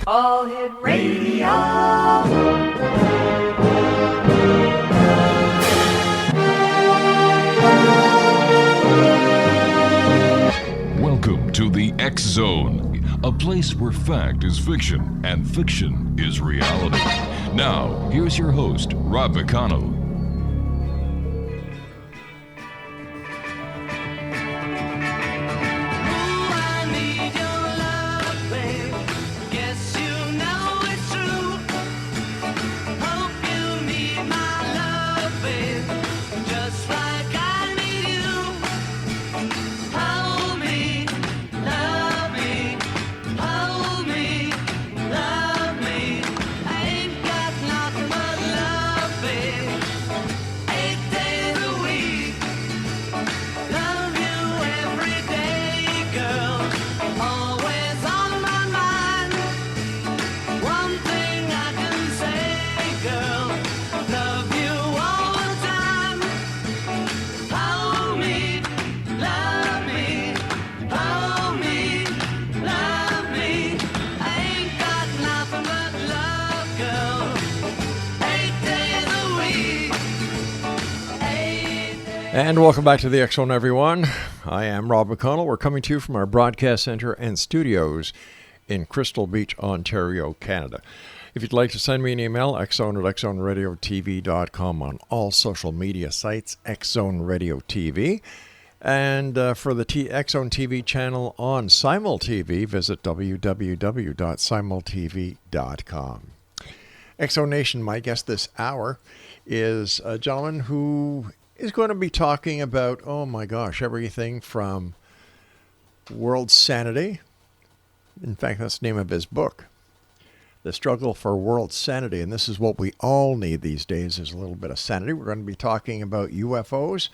All Hit Radio. Welcome to the X Zone, a place where fact is fiction and fiction is reality. Now, here's your host, Rob McConnell. And welcome back to the X Zone, everyone. I am Rob McConnell. We're coming to you from our broadcast center and studios in Crystal Beach, Ontario, Canada. If you'd like to send me an email, xzone@xzoneradiotv.com, on all social media sites, X-Zone Radio TV. And for the X Zone TV channel on Simul TV, visit www.simultv.com. X Zone Nation, my guest this hour is a gentleman who is going to be talking about, oh my gosh, everything from world sanity. In fact, that's the name of his book, The Struggle for World Sanity. And this is what we all need these days, is a little bit of sanity. We're going to be talking about UFOs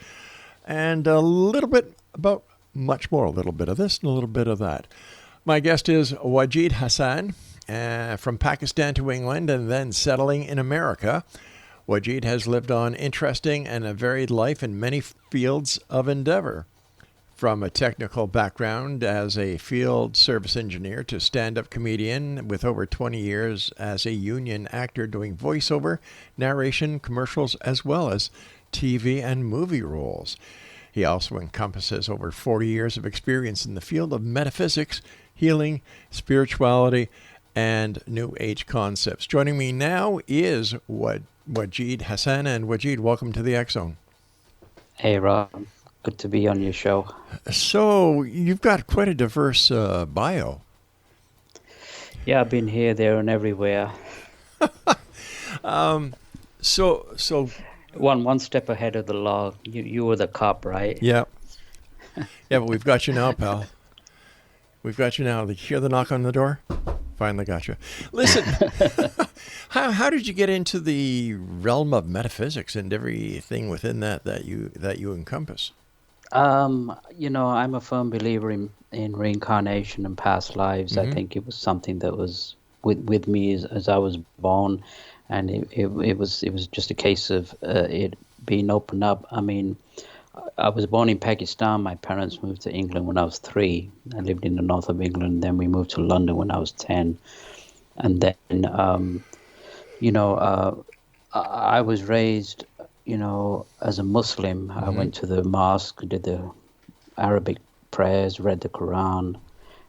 and a little bit about much more, a little bit of this and a little bit of that. My guest is WAJID HASSAN, from Pakistan to England and then settling in America. WAJID has lived on interesting and a varied life in many fields of endeavor, from a technical background as a field service engineer to stand-up comedian with over 20 years as a union actor doing voiceover, narration, commercials, as well as TV and movie roles. He also encompasses over 40 years of experience in the field of metaphysics, healing, spirituality, and New Age concepts. Joining me now is WAJID HASSAN. And WAJID, welcome to the X Zone. Hey, Rob. Good to be on your show. So you've got quite a diverse bio. Yeah, I've been here, there, and everywhere. So one step ahead of the law. You were the cop, right? Yeah. Yeah, but we've got you now, pal. We've got you now. Did you hear the knock on the door? Finally got you. Listen, how did you get into the realm of metaphysics and everything within that you encompass? I'm a firm believer in reincarnation and past lives. Mm-hmm. I think it was something that was with me as I was born, and it was just a case of it being opened up. I mean, I was born in Pakistan. My parents moved to England when I was 3. I lived in the north of England. Then we moved to London when I was 10. And then, I was raised, as a Muslim. Mm-hmm. I went to the mosque, did the Arabic prayers, read the Quran.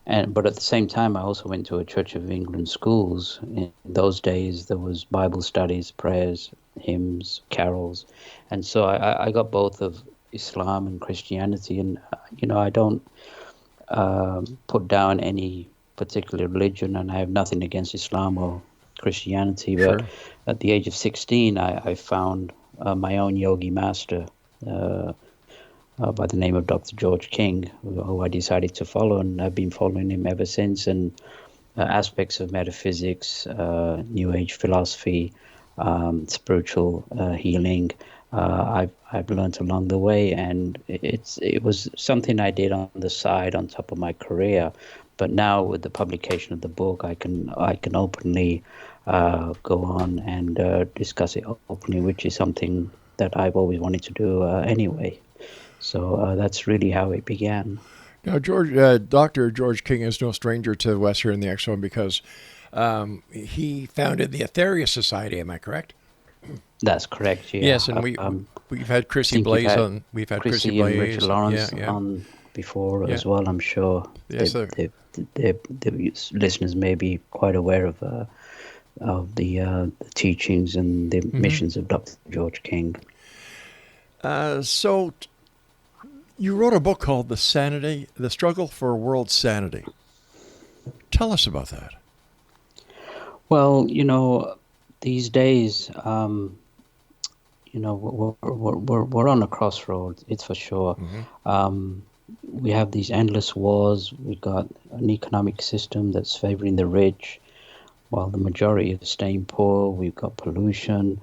But at the same time, I also went to a Church of England schools. In those days, there was Bible studies, prayers, hymns, carols. And so I got both of Islam and Christianity, and I don't put down any particular religion, and I have nothing against Islam or Christianity. Sure. But at the age of 16, I found my own yogi master by the name of Dr. George King, who I decided to follow, and I've been following him ever since. And aspects of metaphysics, New Age philosophy, spiritual healing, I've learned along the way, and it was something I did on the side on top of my career. But now with the publication of the book, I can openly go on and discuss it openly, which is something that I've always wanted to do anyway. So that's really how it began. Now, Dr. George King is no stranger to us here in the X-Zone because he founded the Atheria Society. Am I correct? That's correct. Yeah. Yes, and we've had Chrissy Blaze on. We've had Chrissy Blaze and Richard Lawrence yeah. on before as well. I'm sure. Yes, the listeners may be quite aware of the teachings and the missions of Dr. George King. So you wrote a book called The Struggle for World Sanity. Tell us about that. Well, these days, we're on a crossroads, it's for sure. We have these endless wars. We've got an economic system that's favoring the rich, while the majority are staying poor. We've got pollution,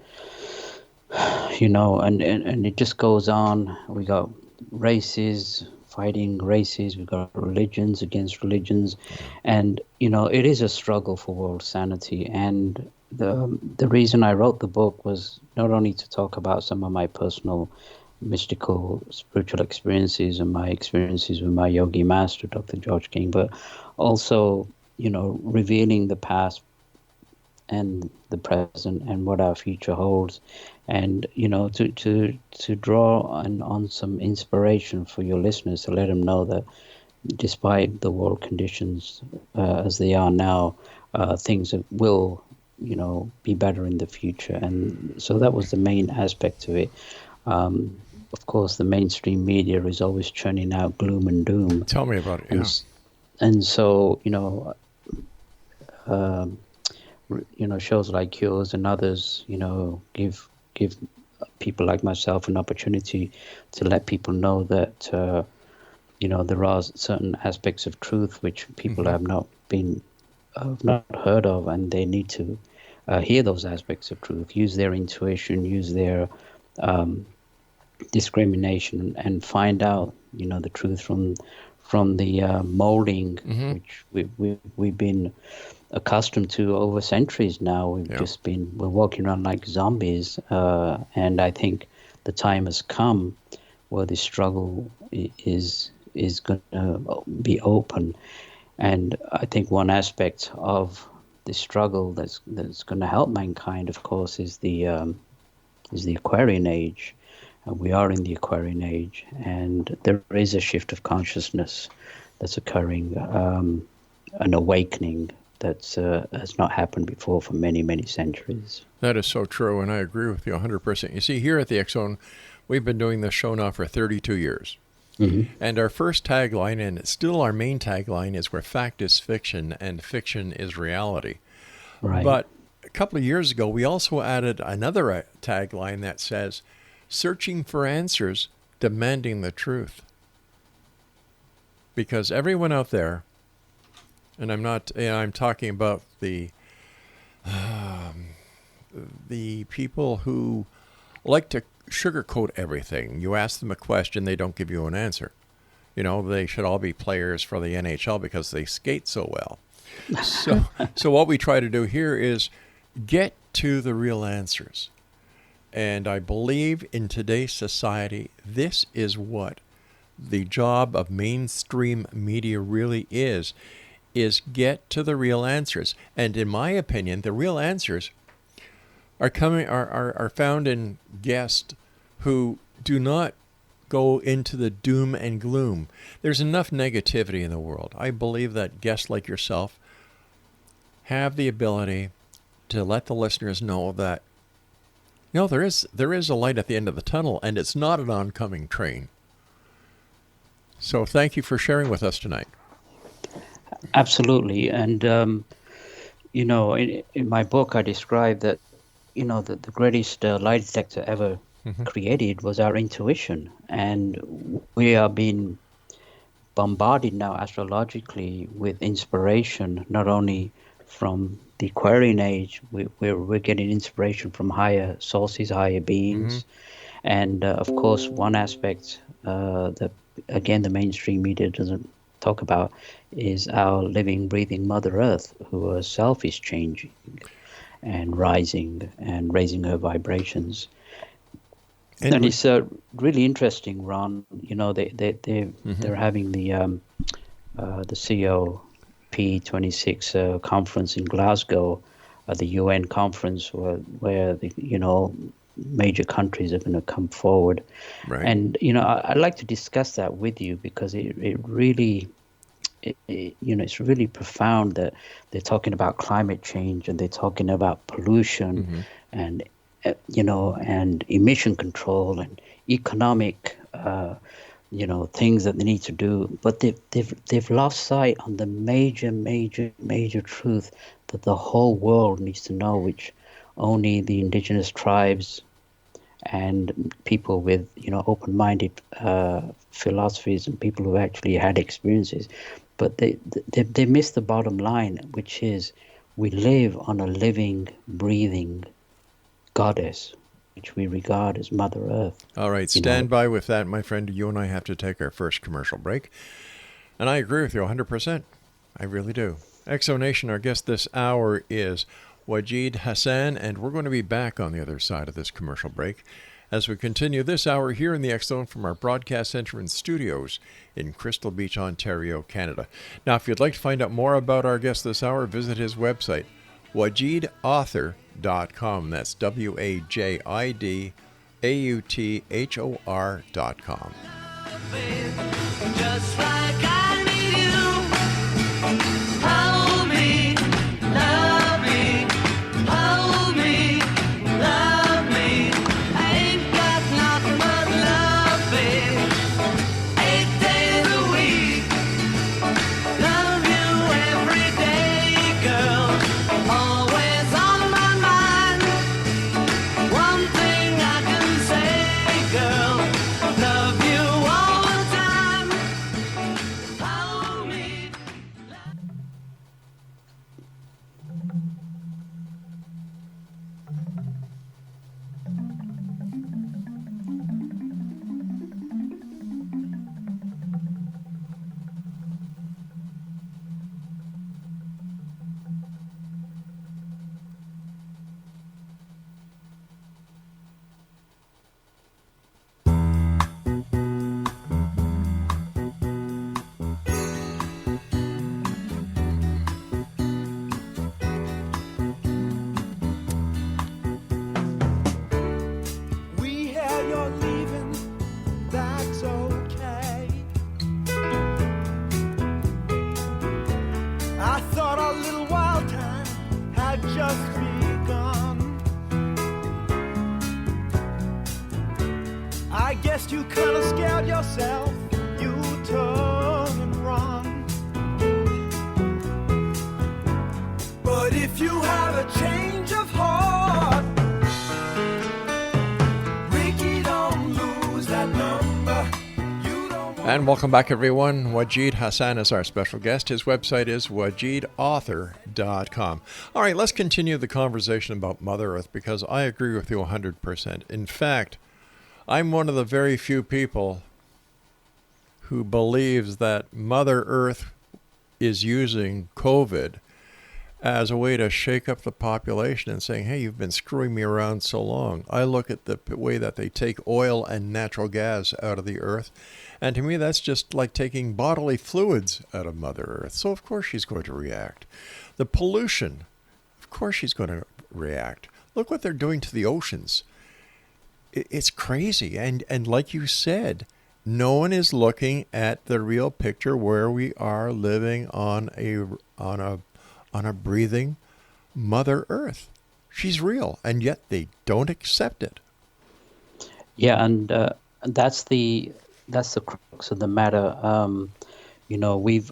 and it just goes on. We got races fighting races. We've got religions against religions, and it is a struggle for world sanity. And the reason I wrote the book was not only to talk about some of my personal mystical spiritual experiences and my experiences with my yogi master, Dr. George King, but also revealing the past and the present and what our future holds, and to draw on some inspiration for your listeners, to let them know that despite the world conditions as they are now, things will be better in the future. And so that was the main aspect of it. Of course, the mainstream media is always churning out gloom and doom. Tell me about it. And so shows like yours and others, give people like myself an opportunity to let people know that there are certain aspects of truth which people have not heard of, and they need to hear those aspects of truth, use their intuition, use their discrimination, and find out the truth from the molding which we've been accustomed to over centuries now. We're walking around like zombies, and I think the time has come where this struggle is going to be open. And I think one aspect of the struggle that's going to help mankind, of course, is the Aquarian age. We are in the Aquarian age, and there is a shift of consciousness that's occurring, an awakening that has not happened before for many, many centuries. That is so true, and I agree with you 100%. You see, here at the X-Zone, we've been doing this show now for 32 years. And our first tagline, and it's still our main tagline, is where fact is fiction and fiction is reality. Right. But a couple of years ago, we also added another tagline that says, searching for answers, demanding the truth. Because everyone out there, and I'm talking about the people who like to sugarcoat everything. You ask them a question, they don't give you an answer. They should all be players for the NHL because they skate so well. So what we try to do here is get to the real answers. And I believe in today's society, this is what the job of mainstream media really is get to the real answers. And in my opinion, the real answers are found in guests who do not go into the doom and gloom. There's enough negativity in the world. I believe that guests like yourself have the ability to let the listeners know that there is a light at the end of the tunnel, and it's not an oncoming train. So thank you for sharing with us tonight. Absolutely. And in my book I described that that the greatest lie detector ever created was our intuition, and we are being bombarded now astrologically with inspiration, not only from the Aquarian age. We're getting inspiration from higher sources, higher beings, and of course one aspect that again the mainstream media doesn't talk about is our living, breathing Mother Earth, who herself is changing and rising and raising her vibrations. And it's really interesting, Ron. They're having the the COP26 conference in Glasgow, the UN conference where the major countries are going to come forward. Right. And I'd like to discuss that with you because it really it's really profound that they're talking about climate change and they're talking about pollution and and emission control and economic things that they need to do, but they've lost sight on the major truth that the whole world needs to know, which only the indigenous tribes and people with open-minded philosophies and people who actually had experiences, but they miss the bottom line, which is we live on a living, breathing goddess, which we regard as Mother Earth. All right, stand by with that, my friend. You and I have to take our first commercial break. And I agree with you 100%. I really do. Exonation, our guest this hour is WAJID HASSAN, and we're going to be back on the other side of this commercial break as we continue this hour here in the X Zone from our broadcast center and studios in Crystal Beach, Ontario, Canada. Now, if you'd like to find out more about our guest this hour, visit his website, WAJIDauthor.com. That's WAJIDAUTHOR.com. Just like I need you. Hold me, love me, hold me, love me. I ain't got nothing but love, babe. 8 days a week. Love you every day, girl. Always on my mind. One thing I can say, girl. Love you all the time. Hold me. We hear you're leaving, that's okay. I thought our little wild time had just begun. I guess you kinda scared yourself, you turn and run. But if you have a change of heart, Ricky, don't lose that number. You don't want And welcome back, everyone. WAJID HASSAN is our special guest. His website is WAJIDauthor.com. All right, let's continue the conversation about Mother Earth because I agree with you 100%. In fact, I'm one of the very few people who believes that Mother Earth is using COVID as a way to shake up the population and saying, hey, you've been screwing me around so long. I look at the way that they take oil and natural gas out of the earth, and to me that's just like taking bodily fluids out of Mother Earth. So of course she's going to react. The pollution, of course she's going to react. Look what they're doing to the oceans. It's crazy. And like you said, no one is looking at the real picture where we are living on a breathing Mother Earth. She's real, and yet they don't accept it. Yeah, and that's the crux of the matter. We've,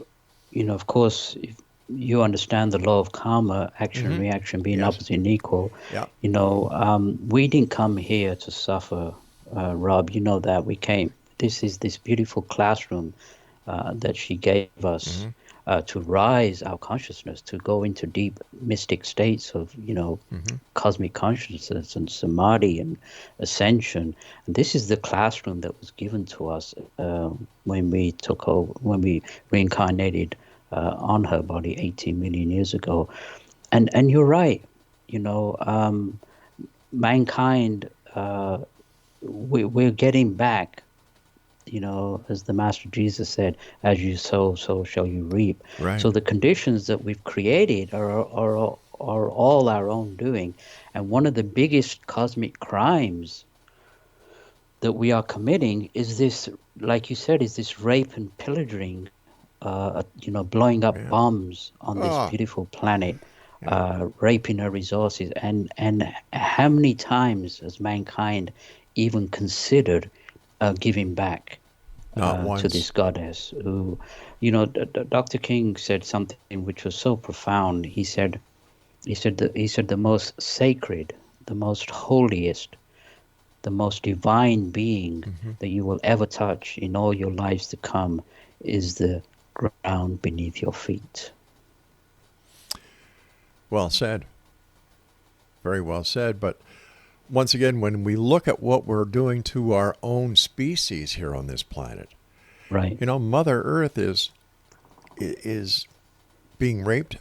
of course, if you understand the law of karma, action and reaction being Yes. opposite and equal. Yeah. We didn't come here to suffer, Rob. You know that we came. This is this beautiful classroom that she gave us. To rise our consciousness, to go into deep mystic states of, cosmic consciousness and samadhi and ascension. And this is the classroom that was given to us when we took over, when we reincarnated on her body 18 million years ago. And you're right, mankind, we're getting back as the Master Jesus said, as you sow, so shall you reap. Right. So the conditions that we've created are all our own doing. And one of the biggest cosmic crimes that we are committing is this, like you said, is this rape and pillaging, blowing up Yeah. bombs on this Oh, beautiful planet, yeah. raping our resources. And how many times has mankind even considered giving back Not to once. this goddess? Who, Dr. King said something which was so profound. He said the most sacred, the most holiest, the most divine being that you will ever touch in all your lives to come is the ground beneath your feet. Well said. Very well said. But once again, when we look at what we're doing to our own species here on this planet, Right. Mother Earth is being raped.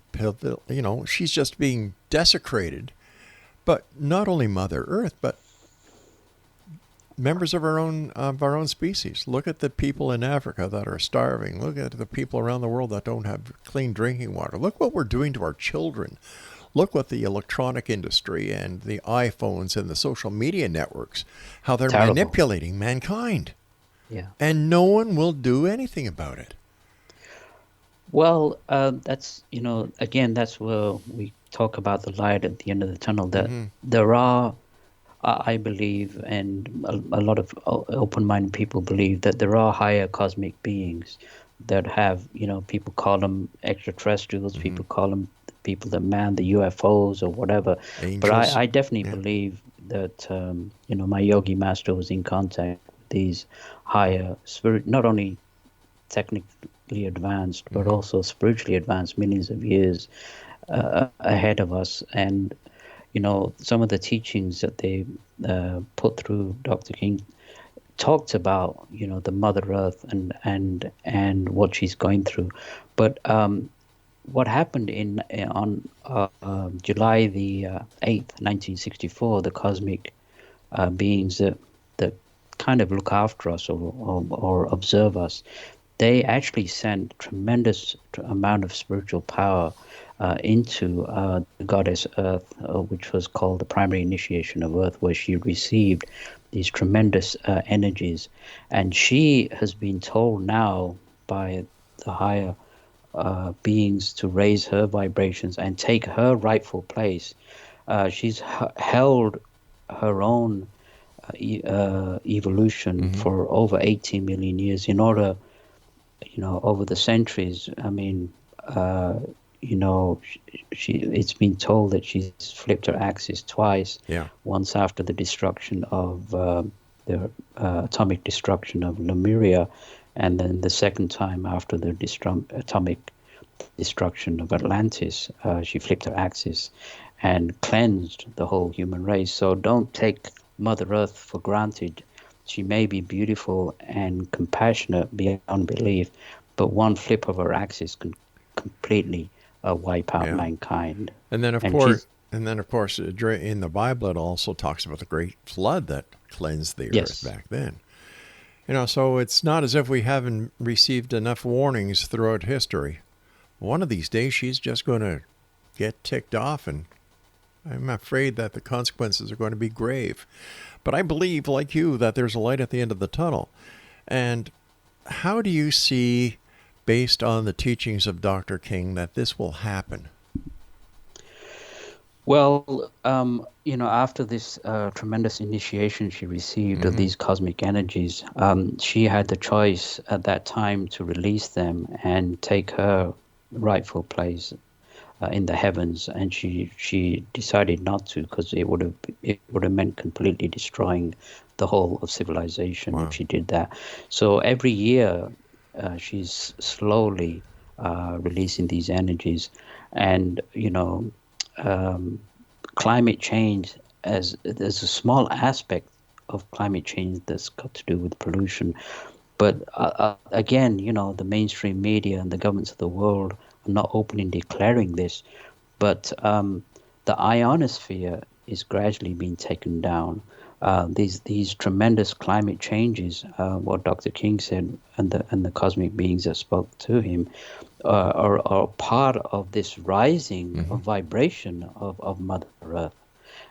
She's just being desecrated. But not only Mother Earth, but members of our own species. Look at the people in Africa that are starving. Look at the people around the world that don't have clean drinking water. Look what we're doing to our children. Look what the electronic industry and the iPhones and the social media networks, how they're Terrible. manipulating mankind. Yeah. And no one will do anything about it. Well, that's, again, that's where we talk about the light at the end of the tunnel, that there are, I believe, and a lot of open-minded people believe that there are higher cosmic beings that have, people call them extraterrestrials, people call them people that man the UFOs or whatever. Angels. But I definitely believe that, my yogi master was in contact with these higher spirit, not only technically advanced, but also spiritually advanced, millions of years ahead of us. And some of the teachings that they put through Dr. King talked about, the Mother Earth and what she's going through. But what happened on July the 8th, 1964, the cosmic beings that kind of look after us or observe us, they actually sent tremendous amount of spiritual power into the goddess Earth, which was called the primary initiation of Earth, where she received these tremendous energies. And she has been told now by the higher beings to raise her vibrations and take her rightful place. She's held her own evolution for over 18 million years in order, over the centuries. I mean, it's been told that she's flipped her axis twice. Yeah. Once after the destruction of the atomic destruction of Lemuria, and then the second time after the atomic destruction of Atlantis. She flipped her axis and cleansed the whole human race. So don't take Mother Earth for granted. She may be beautiful and compassionate beyond belief, but one flip of her axis can completely wipe out mankind. And then, of course, in the Bible, it also talks about the great flood that cleansed the earth back then. So it's not as if we haven't received enough warnings throughout history. One of these days, she's just going to get ticked off, and I'm afraid that the consequences are going to be grave. But I believe, like you, that there's a light at the end of the tunnel. And how do you see, based on the teachings of Dr. King, that this will happen? Well, after this tremendous initiation she received of these cosmic energies, she had the choice at that time to release them and take her rightful place in the heavens, and she decided not to, because it would have meant completely destroying the whole of civilization if she did that. So every year she's slowly releasing these energies, and climate change, there's a small aspect of climate change that's got to do with pollution. But again, the mainstream media and the governments of the world are not openly declaring this. But the ionosphere is gradually being taken down. these tremendous climate changes, what Dr. King said, and the cosmic beings that spoke to him, are part of this rising of vibration of Mother Earth.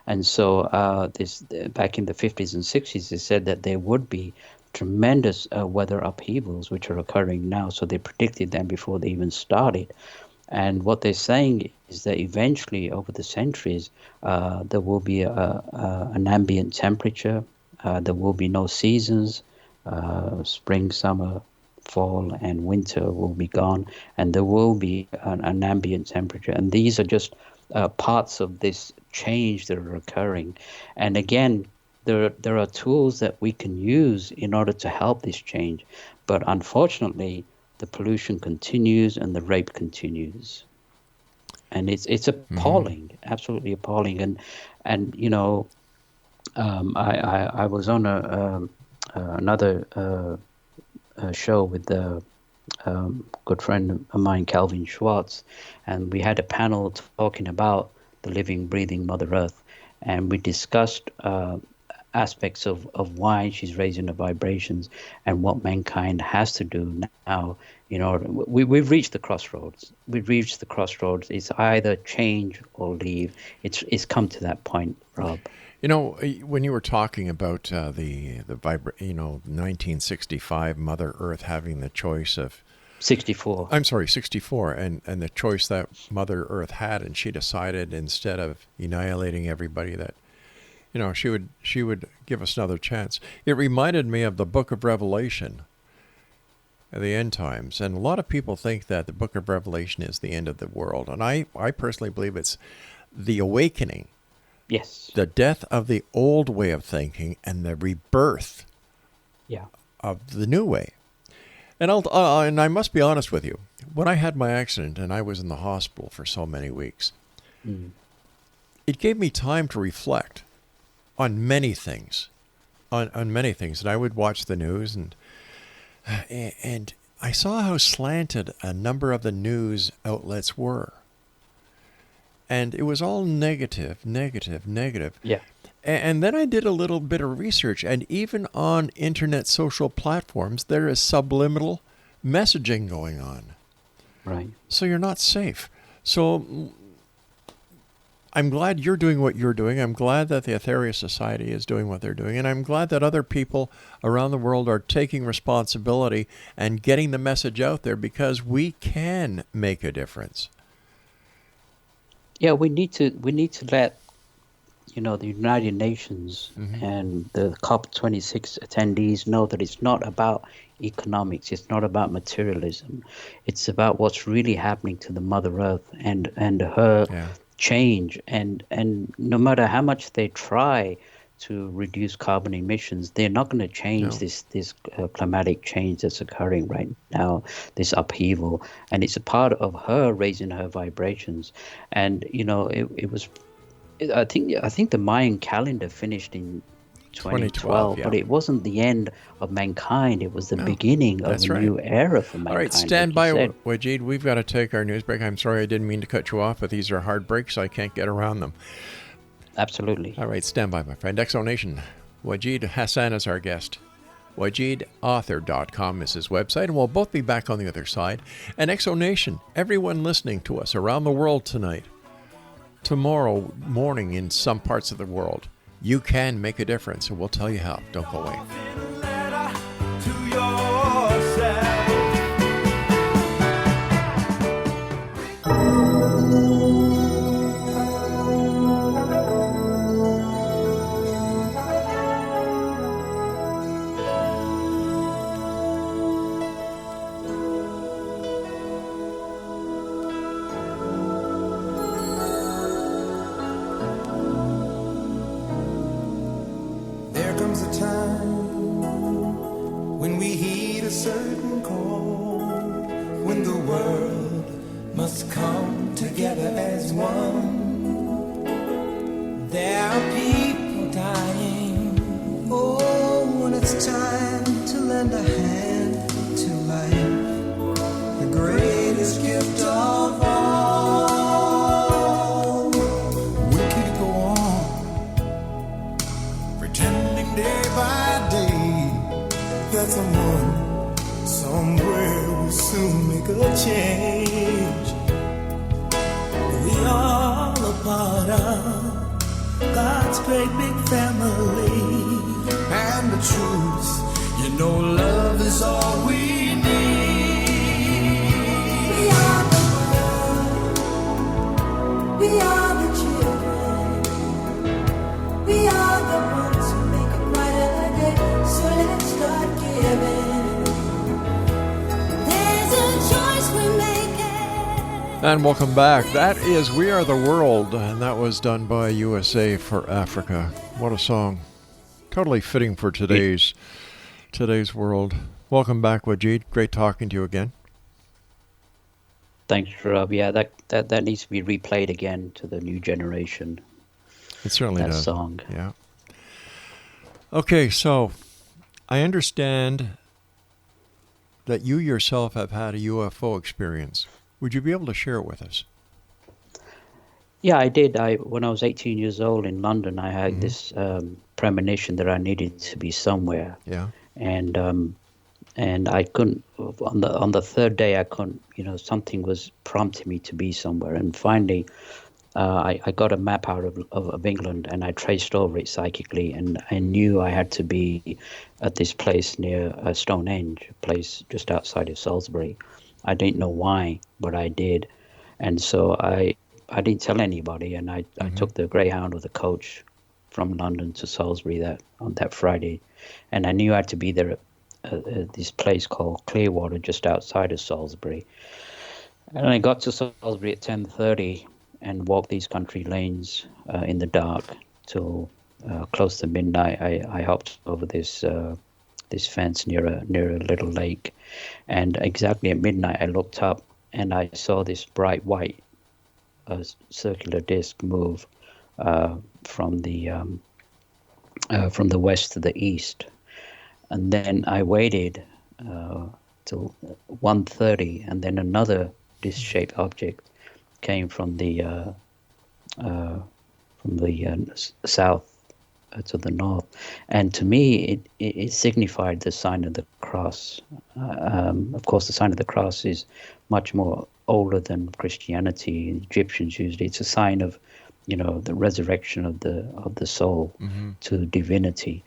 And so this back in the 50s and 60s, they said that there would be tremendous weather upheavals, which are occurring now. So they predicted them before they even started. And what they're saying is that eventually, over the centuries, there will be an ambient temperature. There will be no seasons. Spring, summer, fall, and winter will be gone, and there will be an ambient temperature. And these are just parts of this change that are occurring. And again, there are tools that we can use in order to help this change. But unfortunately, the pollution continues and the rape continues. And it's appalling, absolutely appalling. And you know, I was on another show with a good friend of mine, Calvin Schwartz, and we had a panel talking about the living, breathing Mother Earth, and we discussed aspects of why she's raising the vibrations and what mankind has to do now. You know, we've reached the crossroads. We've reached the crossroads. It's either change or leave. It's come to that point, Rob. You know, when you were talking about the 1965 Mother Earth having the choice of 64. I'm sorry, 64, and the choice that Mother Earth had, and she decided instead of annihilating everybody that, you know, she would give us another chance. It reminded me of the Book of Revelation, the end times, and a lot of people think that the Book of Revelation is the end of the world, and I personally believe it's the awakening. Yes. The death of the old way of thinking and the rebirth of the new way. And and I must be honest with you. When I had my accident and I was in the hospital for so many weeks, it gave me time to reflect on many things, on many things. And I would watch the news, and I saw how slanted a number of the news outlets were. And it was all negative. Yeah. And then I did a little bit of research, and even on internet social platforms, there is subliminal messaging going on. Right. So you're not safe. So I'm glad you're doing what you're doing. I'm glad that the Aetherius Society is doing what they're doing. And I'm glad that other people around the world are taking responsibility and getting the message out there, because we can make a difference. Yeah, we need to let, you know, the United Nations and the COP26 attendees know that it's not about economics. It's not about materialism. It's about what's really happening to the Mother Earth and her change. And no matter how much they try to reduce carbon emissions, they're not going to change this climatic change that's occurring right now, this upheaval. And it's a part of her raising her vibrations. And, you know, it was... I think the Mayan calendar finished in 2012, but it wasn't the end of mankind. It was the beginning of a new era for mankind. All right, stand by, WAJID. We've got to take our news break. I'm sorry, I didn't mean to cut you off, but these are hard breaks. I can't get around them. Absolutely. All right, stand by, my friend. Exonation. WAJID HASSAN is our guest. WAJIDauthor.com is his website, and we'll both be back on the other side. And Exonation, everyone listening to us around the world tonight, tomorrow morning in some parts of the world, you can make a difference, and we'll tell you how. Don't go away. There comes a time when we heed a certain call, when the world must come together as one. There are people dying. Oh, when it's time to lend a hand to life, the greatest gift of all. We could go on pretending we all a part of God's great big family. And the truth, you know, love is all we need. We are the world. We are the children. We are the ones who make a brighter day. So let's start giving. There's a choice we're making. And welcome back. That is We Are the World, and that was done by USA for Africa. What a song. Totally fitting for today's world. Welcome back, WAJID. Great talking to you again. Thanks, Rob. Yeah, that needs to be replayed again to the new generation. It certainly that does. Song. Yeah. Okay, so I understand that you yourself have had a UFO experience. Would you be able to share it with us? Yeah, I did. When I was 18 years old in London, I had this premonition that I needed to be somewhere. Yeah. And I couldn't. On the third day, I couldn't. You know, something was prompting me to be somewhere. And finally, I got a map out of England, and I traced over it psychically, and I knew I had to be at this place near Stonehenge, a place just outside of Salisbury. I didn't know why, but I did, and so I didn't tell anybody, and I took the Greyhound with the coach from London to Salisbury on that Friday, and I knew I had to be there at this place called Clearwater, just outside of Salisbury. And I got to Salisbury at 10:30 and walked these country lanes in the dark till close to midnight. I hopped over this fence near a little lake, and exactly at midnight I looked up and I saw this bright white circular disc move from the west to the east, and then I waited till 1:30, and then another disc-shaped object came from the south to the north, and to me it signified the sign of the cross. Of course, the sign of the cross is much more older than Christianity. The Egyptians used it. It's a sign of, you know, the resurrection of the soul to divinity.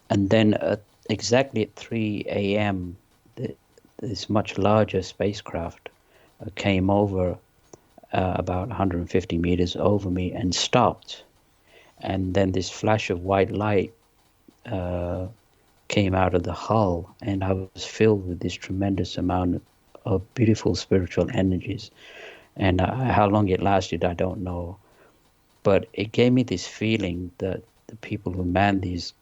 And then exactly at 3 a.m., this much larger spacecraft came over about 150 meters over me and stopped. And then this flash of white light came out of the hull, and I was filled with this tremendous amount of beautiful spiritual energies. And how long it lasted, I don't know. But it gave me this feeling that the people who manned this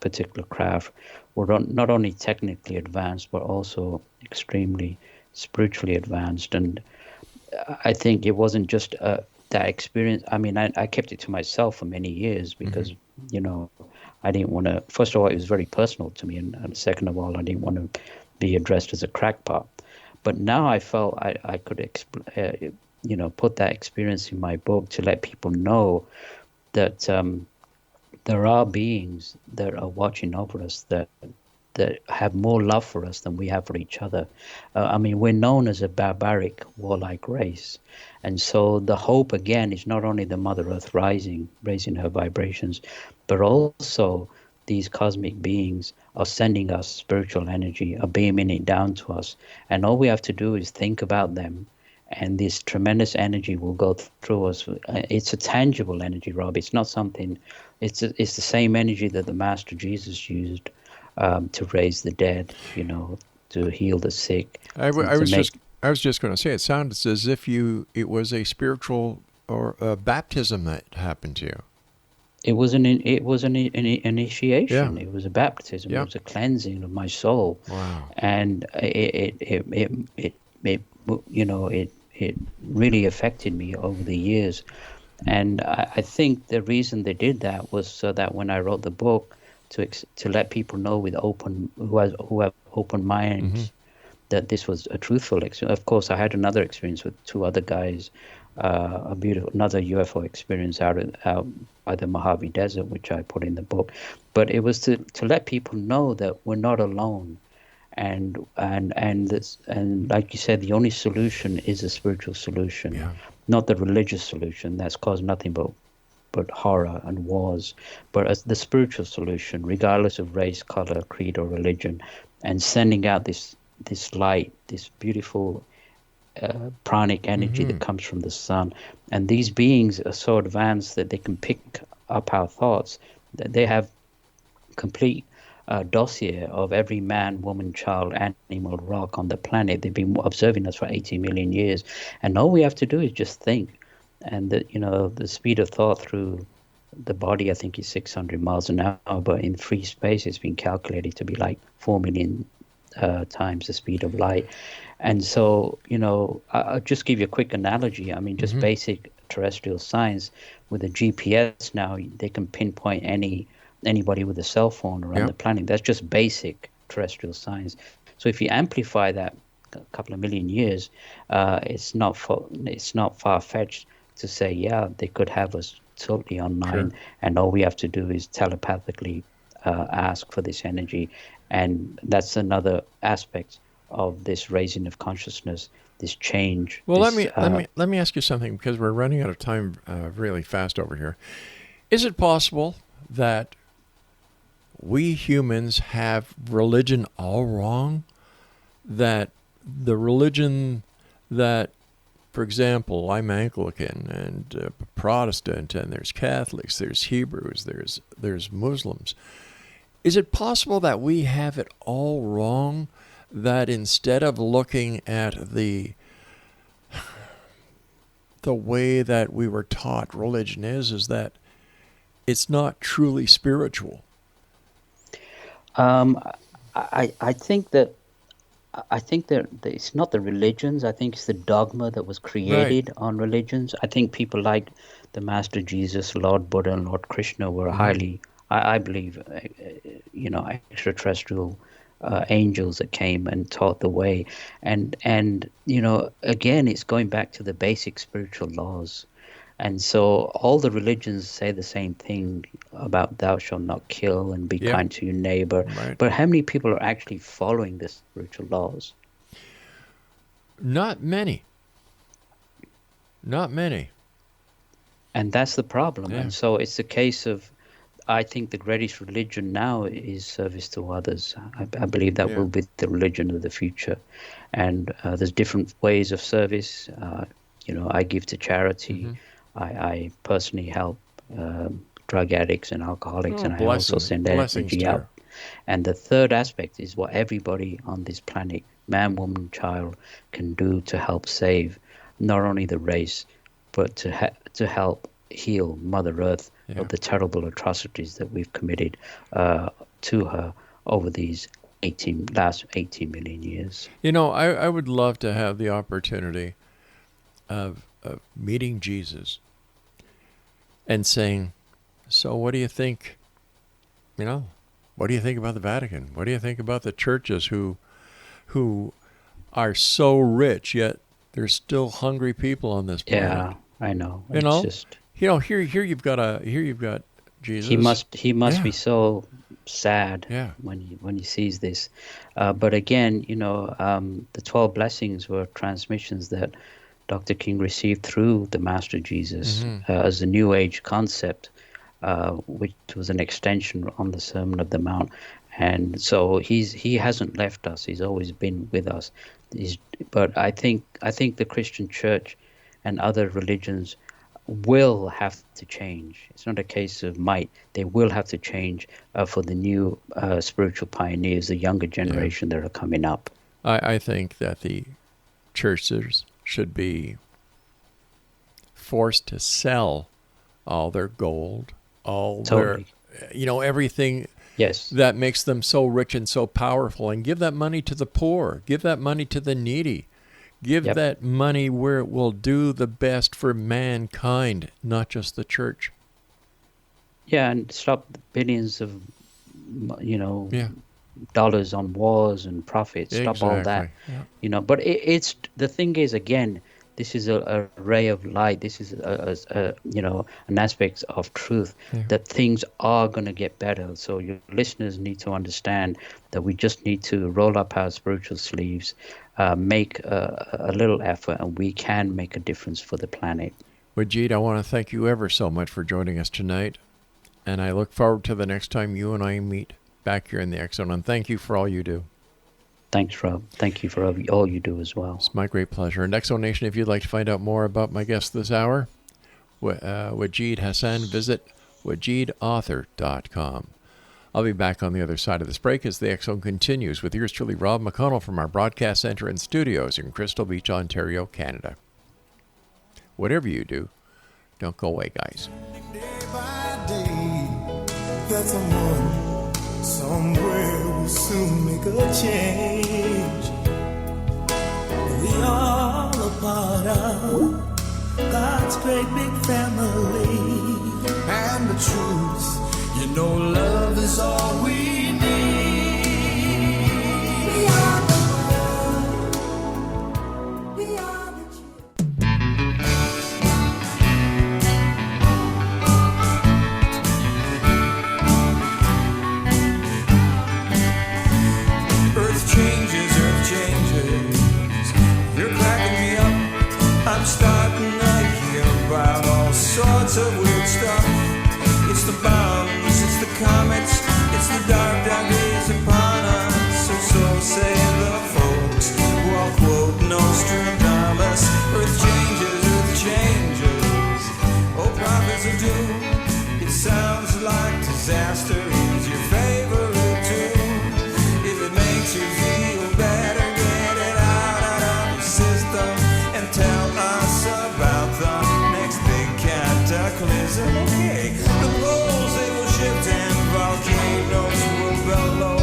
particular craft, were not only technically advanced, but also extremely spiritually advanced. And I think it wasn't just that experience. I mean, I kept it to myself for many years because, you know, I didn't want to, first of all, it was very personal to me. And second of all, I didn't want to be addressed as a crackpot. But now I felt I could, put that experience in my book to let people know that there are beings that are watching over us that have more love for us than we have for each other. I mean, we're known as a barbaric, warlike race. And so the hope, again, is not only the Mother Earth raising her vibrations, but also these cosmic beings are sending us spiritual energy, are beaming it down to us. And all we have to do is think about them, and this tremendous energy will go through us. It's a tangible energy, Rob. It's not something, it's the same energy that the Master Jesus used to raise the dead, you know, to heal the sick. I was just going to say, it sounds as if it was a spiritual or a baptism that happened to you. It was an initiation. Yeah. It was a baptism. Yeah. It was a cleansing of my soul. Wow. And it really affected me over the years. And I think the reason they did that was so that when I wrote the book, to let people know who have open minds that this was a truthful experience. Of course, I had another experience with two other guys, another UFO experience out by the Mojave Desert, which I put in the book. But it was to let people know that we're not alone, and like you said, the only solution is a spiritual solution, Yeah. not the religious solution that's caused nothing but horror and wars, but as the spiritual solution, regardless of race, color, creed, or religion, and sending out this light, this beautiful pranic energy that comes from the sun. And these beings are so advanced that they can pick up our thoughts. That they have complete dossier of every man, woman, child, animal, rock on the planet. They've been observing us for 80 million years, and all we have to do is just think. And the speed of thought through the body, I think, is 600 miles an hour, but in free space, it's been calculated to be like 4 million times the speed of light. And so, I'll just give you a quick analogy. I mean, just basic terrestrial science with a GPS now, they can pinpoint anybody with a cell phone around the planet. That's just basic terrestrial science. So if you amplify that a couple of million years, it's not far-fetched to say, yeah, they could have us totally online, and all we have to do is telepathically ask for this energy. And that's another aspect of this raising of consciousness, this change. Well, let me ask you something, because we're running out of time really fast over here. Is it possible that we humans have religion all wrong? That the religion that, for example, I'm Anglican and Protestant, and there's Catholics, there's Hebrews, there's Muslims. Is it possible that we have it all wrong? That instead of looking at the way that we were taught religion is that it's not truly spiritual? I think that it's not the religions. I think it's the dogma that was created on religions. I think people like the Master Jesus, Lord Buddha, and Lord Krishna were highly, I believe, extraterrestrial angels that came and taught the way. And again, it's going back to the basic spiritual laws. And so all the religions say the same thing about thou shalt not kill and be kind to your neighbor. Right. But how many people are actually following the spiritual laws? Not many. Not many. And that's the problem. Yeah. And so it's a case of, I think the greatest religion now is service to others. I believe that will be the religion of the future. And there's different ways of service. I give to charity. I personally help drug addicts and alcoholics, and I also send energy out. And the third aspect is what everybody on this planet, man, woman, child, can do to help save not only the race, but to help heal Mother Earth of the terrible atrocities that we've committed to her over these last 18 million years. I would love to have the opportunity of meeting Jesus and saying, so what do you think? What do you think about the Vatican? What do you think about the churches who are so rich, yet there's still hungry people on this planet? Yeah, I know. Here you've got Jesus. He must be so sad when he sees this. But again, the 12 blessings were transmissions that Dr. King received through the Master Jesus as a New Age concept, which was an extension on the Sermon of the Mount. And so he hasn't left us. He's always been with us. But I think the Christian Church and other religions will have to change. It's not a case of might. They will have to change for the new spiritual pioneers, the younger generation that are coming up. I think that the churches should be forced to sell all their gold, all their, everything that makes them so rich and so powerful, and give that money to the poor, give that money to the needy, give that money where it will do the best for mankind, not just the church. Yeah, and stop the billions of, dollars on wars and profits. Stop all that. Yeah. But it's the thing is, again, This is a ray of light. This is an aspect of truth that things are going to get better. So your listeners need to understand that we just need to roll up our spiritual sleeves, make a little effort, and we can make a difference for the planet. WAJID, I want to thank you ever so much for joining us tonight. And I look forward to the next time you and I meet back here in the X Zone. And thank you for all you do. Thanks, Rob. Thank you for all you do as well. It's my great pleasure. And X Zone Nation, if you'd like to find out more about my guest this hour, WAJID HASSAN, visit WAJIDauthor.com. I'll be back on the other side of this break as the X Zone continues with yours truly, Rob McConnell, from our broadcast center and studios in Crystal Beach, Ontario, Canada. Whatever you do, don't go away, guys. Day by day, that someone somewhere will soon make a change. We are a part of God's great big family. And the truth, you know, love is all we need. We are the world. We are the truth. Earth changes. You're cracking me up. I'm starting to hear about all sorts of weird stuff. It's the bombs, it's the comets, it's the dark days upon us. So say the folks who all quote Nostradamus. Earth changes. Oh, prophets of doom. It sounds like disaster is your favorite tune. If it makes you feel better, get it out of your system and tell us about the next big cataclysm. Okay, the poles they will shift and volcanoes will bellow.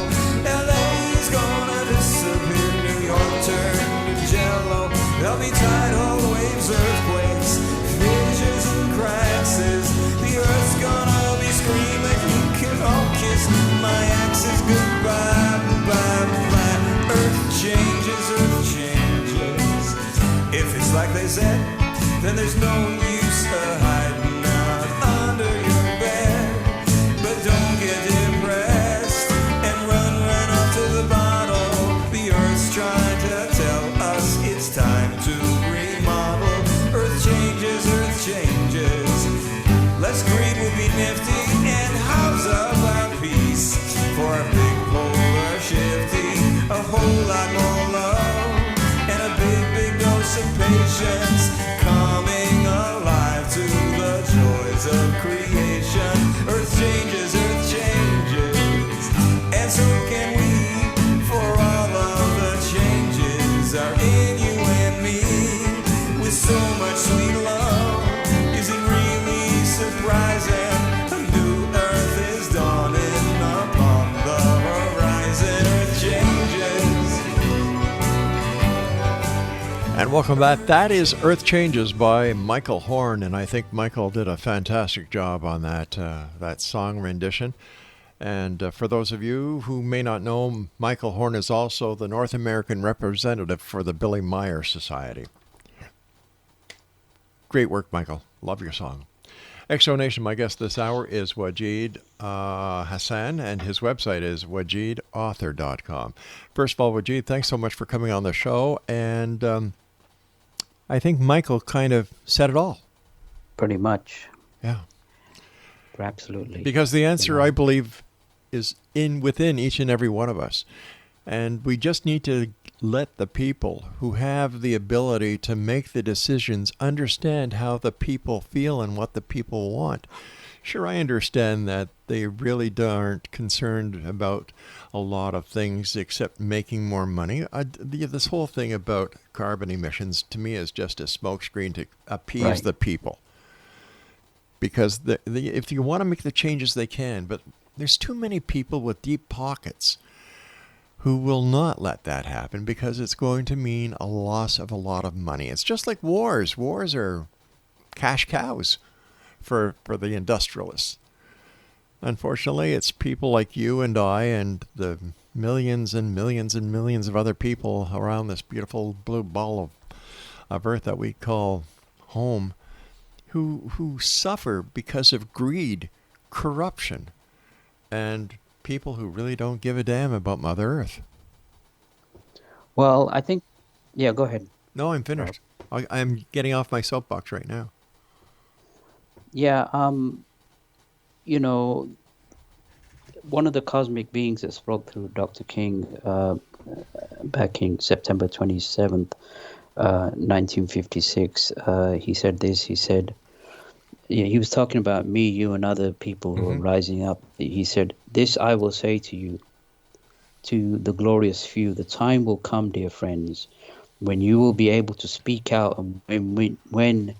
LA's gonna disappear, New York turn to jello. There'll be tidal waves, earthquakes, fissures and crashes. The earth's gonna be screaming, you can all kiss my axes goodbye. Earth changes. If it's like they said, then there's no use hiding out under your bed. But don't get depressed and run up to the bottle. The earth's trying to tell us it's time to remodel. Earth changes. Let's greed will be nifty and house up our peace for a big polar shifty. A whole lot more love and a big dose of patience, coming alive to the joys of creation. Earth changes, and so can we. For all of the changes are in you and me. With so much sweet love, is it really surprising? A new earth is dawning upon the horizon. Earth changes. And welcome back. That is Earth Changes by Michael Horn, and I think Michael did a fantastic job on that song rendition. And for those of you who may not know, Michael Horn is also the North American representative for the Billy Meyer Society. Great work, Michael. Love your song. Exonation, my guest this hour is WAJID HASSAN, and his website is WAJIDauthor.com. First of all, WAJID, thanks so much for coming on the show. And I think Michael kind of said it all. Pretty much. Yeah. Absolutely. Because the answer, I believe, is within each and every one of us. And we just need to let the people who have the ability to make the decisions understand how the people feel and what the people want. Sure, I understand that they really aren't concerned about a lot of things except making more money. This whole thing about carbon emissions, to me, is just a smokescreen to appease the people. Because if you want to make the changes, they can. But there's too many people with deep pockets who will not let that happen because it's going to mean a loss of a lot of money. It's just like wars. Wars are cash cows for the industrialists. Unfortunately, it's people like you and I and the millions and millions and millions of other people around this beautiful blue ball of Earth that we call home who suffer because of greed, corruption, and people who really don't give a damn about Mother Earth. Well, I think, yeah, go ahead. No, I'm finished. I'm getting off my soapbox right now. Yeah, you know, one of the cosmic beings that spoke through Dr. King back in September 27th, 1956, he said this. He said, yeah, he was talking about me, you, and other people who are rising up. He said, "This I will say to you, to the glorious few, the time will come, dear friends, when you will be able to speak out, and when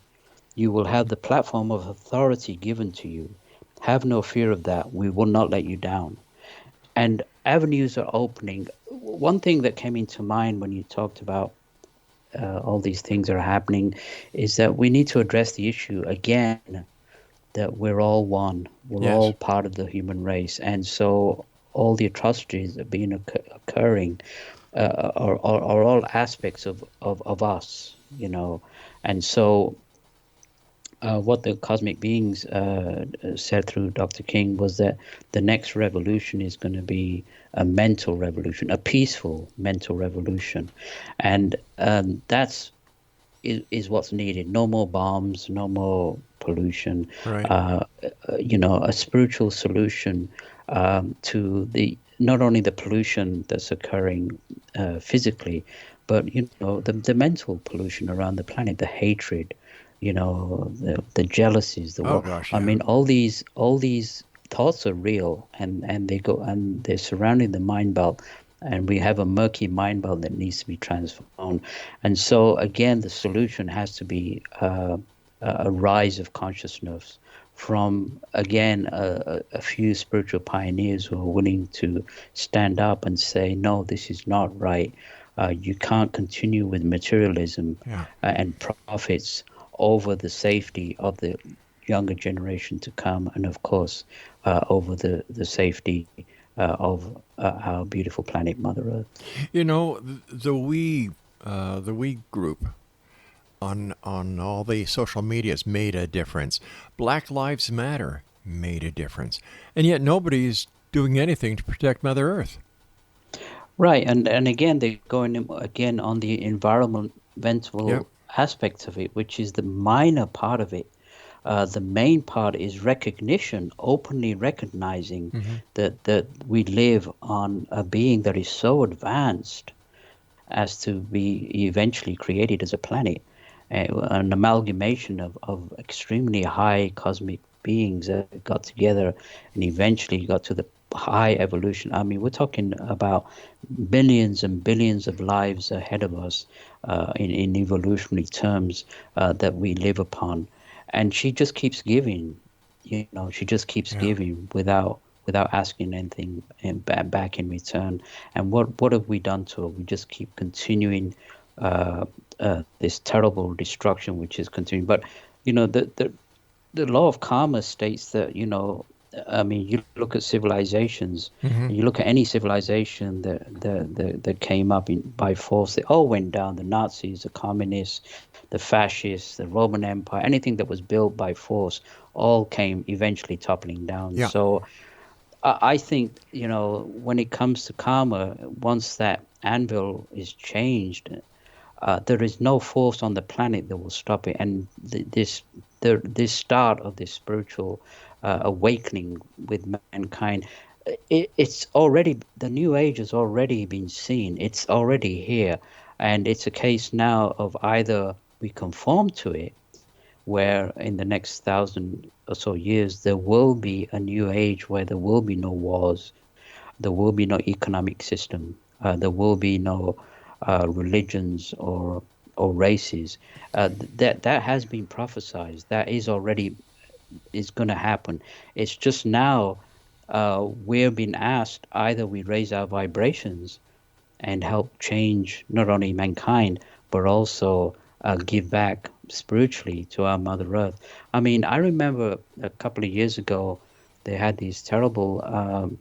you will have the platform of authority given to you. Have no fear of that. We will not let you down." And avenues are opening. One thing that came into mind when you talked about all these things that are happening is that we need to address the issue again that we're all one. We're Yes. all part of the human race. And so all the atrocities that are being occurring are all aspects of us, you know. And so what the cosmic beings said through Dr. King was that the next revolution is going to be a mental revolution, a peaceful mental revolution. And that's is what's needed. No more bombs, no more pollution. Right. You know, a spiritual solution to the not only the pollution that's occurring physically, but you know the mental pollution around the planet, the hatred, you know, the jealousies, the war. Gosh, I yeah. mean, all these thoughts are real, and they go and they're surrounding the mind belt, and we have a murky mind belt that needs to be transformed. And so again, the solution has to be a rise of consciousness from, again, a few spiritual pioneers who are willing to stand up and say, no, this is not right. You can't continue with materialism and profits over the safety of the younger generation to come, and of course over the safety of our beautiful planet, Mother Earth. You know, the we group on all the social medias made a difference. Black Lives Matter made a difference, and yet nobody's doing anything to protect Mother Earth. Right, and again, they're going again on the environmental aspects of it, which is the minor part of it. The main part is recognition, openly recognizing that we live on a being that is so advanced as to be eventually created as a planet, an amalgamation of extremely high cosmic beings that got together and eventually got to the high evolution. I mean, we're talking about billions and billions of lives ahead of us in evolutionary terms that we live upon. And she just keeps giving, you know, she just keeps giving without asking anything back in return. And what have we done to her? We just keep continuing this terrible destruction, which is continuing. But, you know, the law of karma states that, you know, I mean, you look at civilizations, you look at any civilization that came up by force, they all went down. The Nazis, the communists, the fascists, the Roman Empire, anything that was built by force, all came eventually toppling down. Yeah. So I think, you know, when it comes to karma, once that anvil is changed, there is no force on the planet that will stop it. And this start of this spiritual awakening with mankind, it's already, the new age has already been seen. It's already here. And it's a case now of either we conform to it, where in the next 1,000 or so years, there will be a new age where there will be no wars, there will be no economic system, there will be no religions or races. That has been prophesized. That is already is going to happen. It's just now we're being asked, either we raise our vibrations and help change not only mankind, but also give back spiritually to our Mother Earth. I mean, I remember a couple of years ago, they had these terrible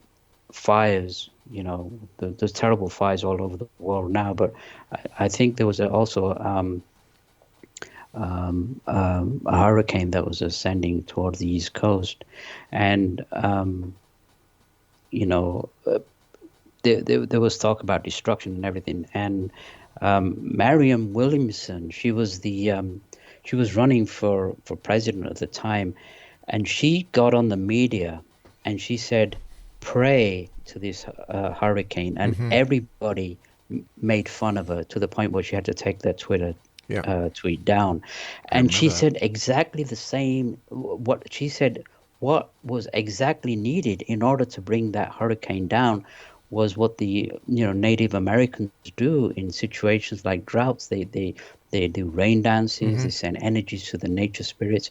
fires, you know, there's terrible fires all over the world now, but I think there was also a hurricane that was ascending towards the East Coast, and you know, there was talk about destruction and everything. And Mariam Williamson, she was running for president at the time, and she got on the media and she said, "Pray to this hurricane," and everybody made fun of her to the point where she had to take that Twitter tweet down. And she said exactly the same. What she said, what was exactly needed in order to bring that hurricane down was what the Native Americans do in situations like droughts. They do rain dances. They send energies to the nature spirits.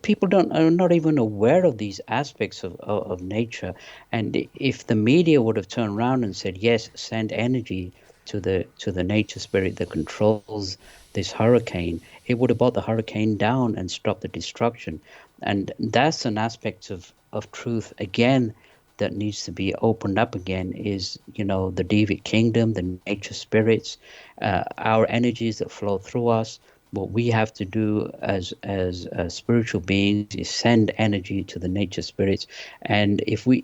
People are not even aware of these aspects of nature. And if the media would have turned around and said, yes, send energy to the nature spirit that controls this hurricane, it would have brought the hurricane down and stopped the destruction. And that's an aspect of truth again that needs to be opened up again, is the Devic kingdom, the nature spirits, our energies that flow through us. What we have to do as spiritual beings is send energy to the nature spirits. And if 1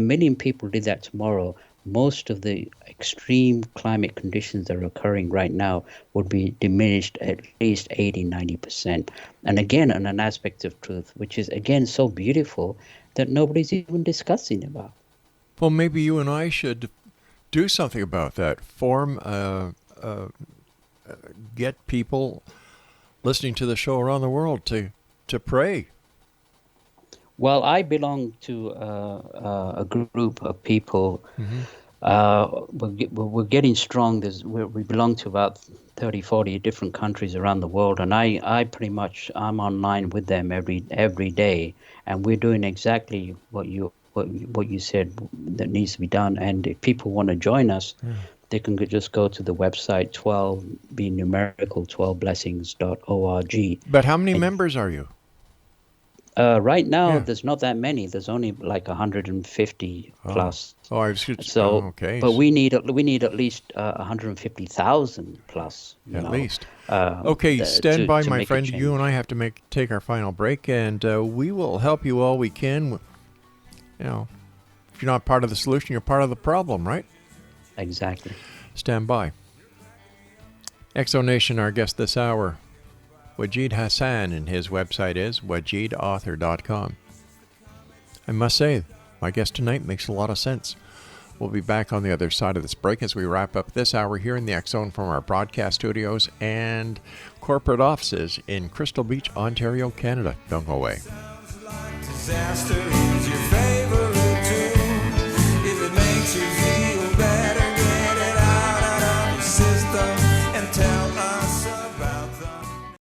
million people did that tomorrow, most of the extreme climate conditions that are occurring right now would be diminished at least 80-90%. And again, on an aspect of truth, which is again so beautiful that nobody's even discussing about. Well, maybe you and I should do something about that. Get people listening to the show around the world to pray. Well, I belong to a group of people. We're getting strong. We belong to about 30, 40 different countries around the world, and I pretty much I'm online with them every day, and we're doing exactly what you said that needs to be done. And if people want to join us, they can just go to the website 12blessings.org. But how many members are you? Right now, there's not that many. There's only like 150 plus. Oh, I was just, so okay. But we need at least 150,000 plus. At least. Okay, stand by, my friend. You and I have to take our final break, and we will help you all we can. If you're not part of the solution, you're part of the problem, right? Exactly. Stand by. Exonation, our guest this hour, WAJID HASSAN, and his website is wajidauthor.com. I must say, my guest tonight makes a lot of sense. We'll be back on the other side of this break as we wrap up this hour here in the X Zone from our broadcast studios and corporate offices in Crystal Beach, Ontario, Canada. Don't go away. Sounds like disaster. Here's your